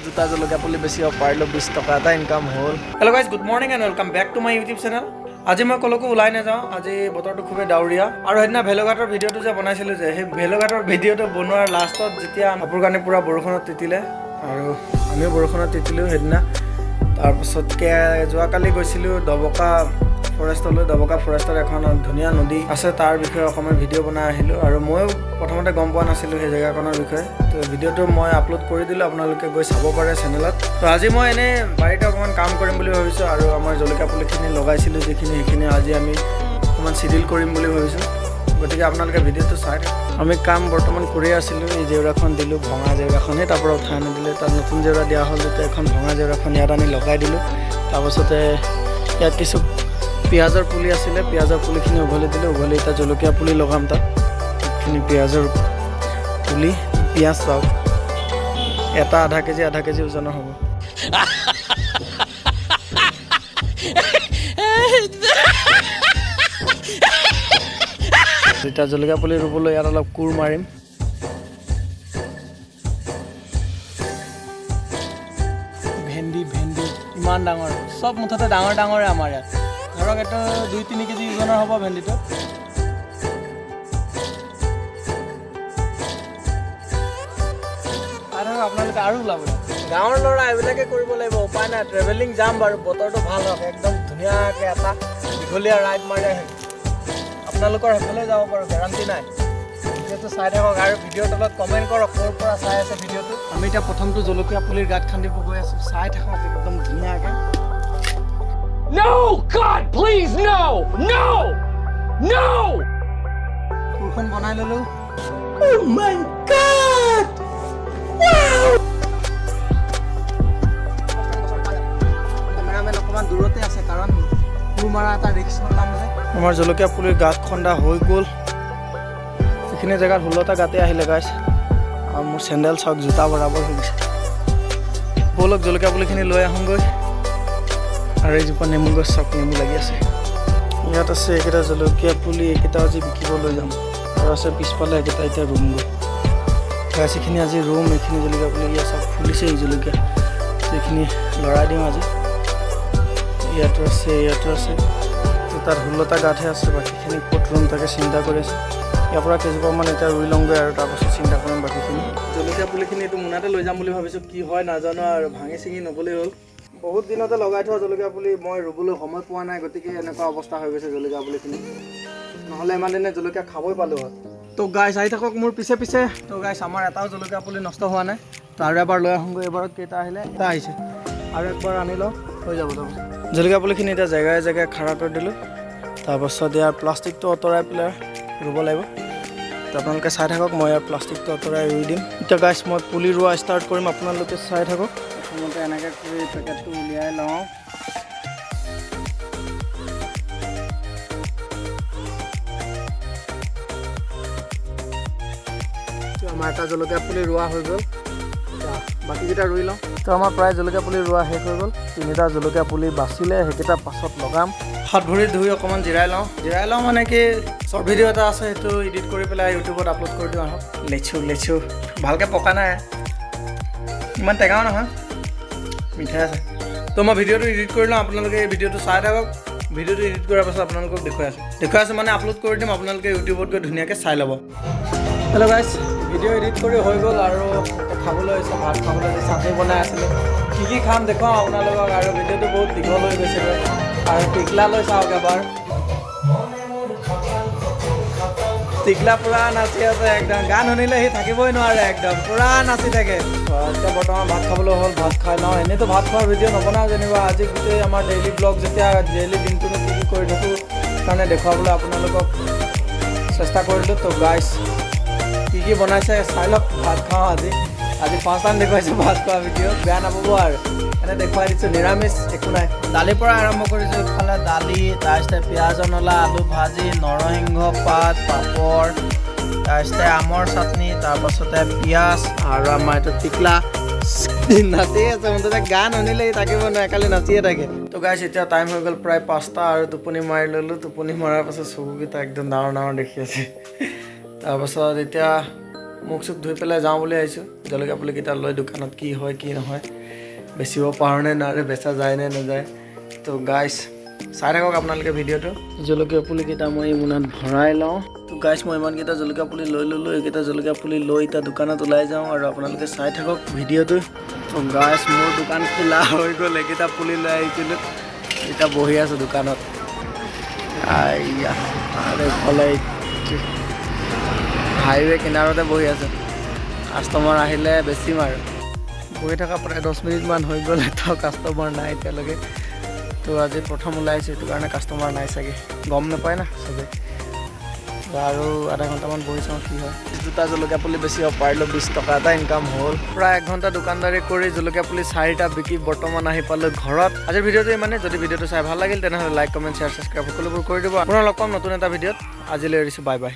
দুটা জলকীয়া পুলি বেচিব পাৰিলোঁ 20 টকা এটা ইনকাম হ'ল। Hello' guys, good morning and welcome back to my YouTube channel. আজি মই কলৈকো ওলাই নাযাওঁ, আজি বতৰটো খুবেই ডাৱৰীয়া। আৰু সেইদিনা ভেলোঘাটৰ ভিডিঅ'টো যে বনাইছিলোঁ যে, সেই ভেলোঘাটৰ ভিডিঅ'টো বনোৱাৰ লাষ্টত যেতিয়া কাপোৰ কানি পূৰা বৰষুণত তিতিলে আৰু আমিও বৰষুণত তিতিলোঁ সেইদিনা। তাৰপাছতকৈ যোৱাকালি গৈছিলোঁ দবকা ফৰেষ্টলৈ। দবকা ফৰেষ্টত এখন ধুনীয়া নদী আছে, তাৰ বিষয়ে অকণমান ভিডিঅ' বনাই আহিলোঁ। আৰু ময়ো প্ৰথমতে গম পোৱা নাছিলোঁ সেই জেগাখনৰ বিষয়ে, তো ভিডিঅ'টো মই আপলোড কৰি দিলোঁ, আপোনালোকে গৈ চাব পাৰে চেনেলত। তো আজি মই এনেই বাৰীতে অকণমান কাম কৰিম বুলি ভাবিছোঁ, আৰু আমাৰ জলকীয়া পুলিখিনি লগাইছিলোঁ যিখিনি, সেইখিনি আজি আমি অকণমান চিডিল কৰিম বুলি ভাবিছোঁ। গতিকে আপোনালোকে ভিডিঅ'টো চাই থাকক। আমি কাম বৰ্তমান কৰি আছিলোঁ। এই জেওৰাখন দিলোঁ, ভঙা জেওৰাখনেই তাৰ পৰা উঠাই আনিদিলে, তাত নতুন জেওৰা দিয়া হ'ল যেতিয়া এখন ভঙা জেওৰাখন ইয়াত আনি লগাই দিলোঁ। তাৰপাছতে ইয়াত কিছু পিঁয়াজৰ পুলি আছিলে, পিঁয়াজৰ পুলিখিনি উঘলি দিলোঁ, উঘলি এতিয়া জলকীয়া পুলি লগাম তাত। এইখিনি পিঁয়াজৰ পুলি, পিঁয়াজ চাওক এটা আধা কেজি ওজনৰ হ'ব। এতিয়া জলকীয়া পুলি ৰুবলৈ ইয়াত অলপ কোৰ মাৰিম। ভেন্দি ইমান ডাঙৰ, চব মুঠতে ডাঙৰে আমাৰ ইয়াত। ধৰক এইটো 2-3 কেজি ওজনৰ হ'ব ভেন্দিটো। আৰু আপোনালোকে আৰু ওলাব, গাঁৱৰ ল'ৰা এইবিলাকে কৰিব লাগিব, উপায় নাই। ট্ৰেভেলিং যাম বাৰু, বতৰটো ভাল হওক, একদম ধুনীয়াকৈ এটা দীঘলীয়া ৰাইড মাৰি আহিম। আপোনালোকৰ সেইফালে যাব পাৰোঁ, গেৰাণ্টি নাই। ভিডিঅ'টো চাই থাকক আৰু ভিডিঅ'ৰ তলত কমেণ্ট কৰক ক'ৰ পৰা চাই আছে ভিডিঅ'টো। আমি এতিয়া প্ৰথমটো জলকীয়া পুলিৰ গাঁত খান্দিব গৈ আছোঁ, চাই থাকক একদম ধুনীয়াকৈ। No! God, please, no! No! No! কোৰখন বনাই ল'লোঁ। Oh my God! কেমেৰামেন অকণমান দূৰতে আছে, কাৰণ কোৰ মাৰা এটা ৰিস্কৰ কাম যে। আমাৰ জলকীয়া পুলিৰ গাঁত খন্দা হৈ গ'ল। এইখিনি জেগাত 16টা গাঁতে আহিলে গাইছ, আৰু মোৰ চেণ্ডেল চাওক জোতা বৰাবৰ হৈ গৈছে। ব'লক জলকীয়া পুলিখিনি লৈ আহোঁগৈ। আৰু এইজোপা নেমু গছ চাওক, নেমু লাগি আছে। ইয়াত আছে এইকেইটা জলকীয়া পুলি, এইকেইটা আজি বিকিব লৈ যাম। আৰু আছে পিছফালে এইকেইটা এতিয়া ৰুমগৈ। গাছ এইখিনি আজি ৰুম, এইখিনি জলকীয়া পুলি ইয়াত চব ফুলিছে। এই জলকীয়া এইখিনি লৰাই দিম আজি। ইয়াতো আছে, ইয়াতো আছে। তো তাত 16টা গাঁতহে আছে, বাকীখিনি ক'ত ৰুম তাকে চিন্তা কৰি আছে। ইয়াৰ পৰা কেইজোপামান এতিয়া ৰুই লওঁগৈ, আৰু তাৰপাছত চিন্তা কৰিম বাকীখিনি। জলকীয়া পুলিখিনি এইটো মোনাতে লৈ যাম বুলি ভাবিছোঁ, কি হয় নাজানো, আৰু ভাঙি চিঙি নগ'লেই হ'ল। বহুত দিনতে লগাই থোৱা জলকীয়া পুলি, মই ৰুবলৈ সময় পোৱা নাই, গতিকে এনেকুৱা অৱস্থা হৈ গৈছে জলকীয়া পুলিখিনি। নহ'লে ইমান দিনে জলকীয়া খাবই পালোঁ হয়। তো গাইছ আহি থাকক মোৰ পিছে পিছে। তো গাইছ আমাৰ এটাও জলকীয়া পুলি নষ্ট হোৱা নাই। তো আৰু এবাৰ লৈ আহোঁগৈ। এবাৰত কেইটা আহিলে? এটা আহিছে, আৰু একবাৰ আনি লওঁ, হৈ যাব তাৰপাছত। জলকীয়া পুলিখিনি এতিয়া জেগাই জেগাই খাৰা কৰি দিলোঁ। তাৰপাছত ইয়াৰ প্লাষ্টিকটো আঁতৰাই পেলাই ৰুব লাগিব। তো আপোনালোকে চাই থাকক, মই ইয়াৰ প্লাষ্টিকটো আঁতৰাই ৰুই দিম। এতিয়া গাইছ মই পুলি ৰোৱা ষ্টাৰ্ট কৰিম, আপোনালোকে চাই থাকক। প্ৰথমতে এনেকৈ কৰি পেকেটটো উলিয়াই লওঁ। আমাৰ এটা জলকীয়া পুলি ৰোৱা হৈ গ'ল, বাকীকেইটা ৰুই লওঁ। তো আমাৰ প্ৰায় জলকীয়া পুলি ৰোৱা শেষ হৈ গ'ল। 3টা জলকীয়া পুলি বাচিলে, সেইকেইটা পাছত লগাম। হাত ভৰি ধুই অকণমান জিৰাই লওঁ মানে কি, শ্বৰ্ট ভিডিঅ' এটা আছে, সেইটো এডিট কৰি পেলাই ইউটিউবত আপলোড কৰি দিওঁ। আহক, লেচু ভালকৈ পকা নাই, ইমান টেঙাও নহয়, মিঠাই আছে। তো মই ভিডিঅ'টো এডিট কৰি লওঁ, আপোনালোকে এই ভিডিঅ'টো চাই থাকক। ভিডিঅ'টো এডিট কৰাৰ পাছত আপোনালোকক দেখুৱাই আছোঁ মানে আপলোড কৰি দিম, আপোনালোকে ইউটিউবত গৈ ধুনীয়াকৈ চাই ল'ব। হেল্ল' গাইছ, ভিডিঅ' এডিট কৰি হৈ গ'ল, আৰু খাবলৈ হৈছে, ভাত খাবলৈ হৈছে, চাটনি বনাই আছিলোঁ। কি খাম দেখুৱাওঁ আপোনালোকক, আৰু ভিডিঅ'টো বহুত দীঘল হৈ গৈছেগৈ। আৰু টিকলা লৈ চাওক এবাৰ, টিকলা পূৰা নাচি আছে একদম, গান শুনিলে সি থাকিবই নোৱাৰে, একদম পূৰা নাচি থাকে। এতিয়া বৰ্তমান ভাত খাবলৈ হ'ল, ভাত খাই লওঁ। এনেইতো ভাত খোৱাৰ ভিডিঅ' নবনাওঁ যেনিবা, আজি গোটেই আমাৰ ডেইলি ব্লগ, যেতিয়া ডেইলি দিনটোনো কি কৰি থাকোঁ কাৰণে দেখুৱাবলৈ আপোনালোকক চেষ্টা কৰিলোঁ। তো গাইছ কি বনাইছে চাই লওক, ভাত খাওঁ আজি 1st টাইম দেখুৱাইছোঁ ভাত খোৱা ভিডিঅ', বেয়া নাপাব আৰু। এনে দেখুৱাই দিছোঁ, নিৰামিষ একো নাই। দালিৰ পৰা আৰম্ভ কৰিছোঁ, ইফালে দালি, তাৰপিছতে পিঁয়াজ নলা, আলু ভাজি, নৰসিংহ পাত, পাপৰ, তাৰপিছতে আমৰ চাটনি, তাৰপাছতে পিঁয়াজ, আৰু আমাৰ এইটো টিকলা নাচিয়ে আছে, মুঠতে গান শুনিলে থাকিব নোৱাৰে, কালি নাচিয়ে থাকে। তো গাইছ এতিয়া টাইম হৈ গ'ল প্ৰায় 5টা, আৰু টোপনি মাৰি ল'লোঁ। টোপনি মৰাৰ পাছত চকুকেইটা একদম ডাঙৰ দেখি আছে। তাৰপাছত এতিয়া মুখ চুখ ধুই পেলাই যাওঁ বুলি আহিছোঁ জলকীয়া পুলিকেইটা লৈ দোকানত কি হয় কি নহয় বেচিব পাৰোঁ নে নোৱাৰে বেচা যায় নে নাযায় তো গাইছ চাই থাকক আপোনালোকে ভিডিঅ'টো জলকীয়া পুলিকেইটা মই মোনাত ভৰাই লওঁ তো গাইছ মই ইমানকেইটা জলকীয়া পুলি লৈ ল'লোঁ এইকেইটা জলকীয়া পুলি লৈ এতিয়া দোকানত ওলাই যাওঁ আৰু আপোনালোকে চাই থাকক ভিডিঅ'টো তো গাইছ মোৰ দোকান খোলা হৈ গ'ল এইকেইটা পুলি লৈ আহিছিলোঁ এতিয়া বহি আছোঁ দোকানত আৰু এইফালে হাইৱে কিনাৰতে বহি আছোঁ কাষ্টমাৰ আহিলে বেছিম আৰু বহি থকা প্ৰায় 10 মিনিটমান হৈ গ'ল তো কাষ্টমাৰ নাই এতিয়ালৈকে তো আজি প্ৰথম ওলাইছোঁ সেইটো কাৰণে কাষ্টমাৰ নাই চাগে গম নাপায় না চবেই আৰু আধা ঘণ্টামান বহি চাওঁ কি হয় দুটা জলকীয়া পুলি বেচিব পাৰিলোঁ 20 টকা এটা ইনকাম হ'ল প্ৰায় 1 ঘণ্টা দোকানদাৰী কৰি জলকীয়া পুলি 4টা বিকি বৰ্তমান আহি পালোঁ ঘৰত আজিৰ ভিডিঅ'টো ইমানে যদি ভিডিঅ'টো চাই ভাল লাগিল তেনেহ'লে লাইক কমেণ্ট শ্বেয়াৰ ছাবস্ক্ৰাইব সকলোবোৰ কৰি দিব আপোনাৰ লগ পাম নতুন এটা ভিডিঅ'ত আজিলৈ এৰিছোঁ বাই বাই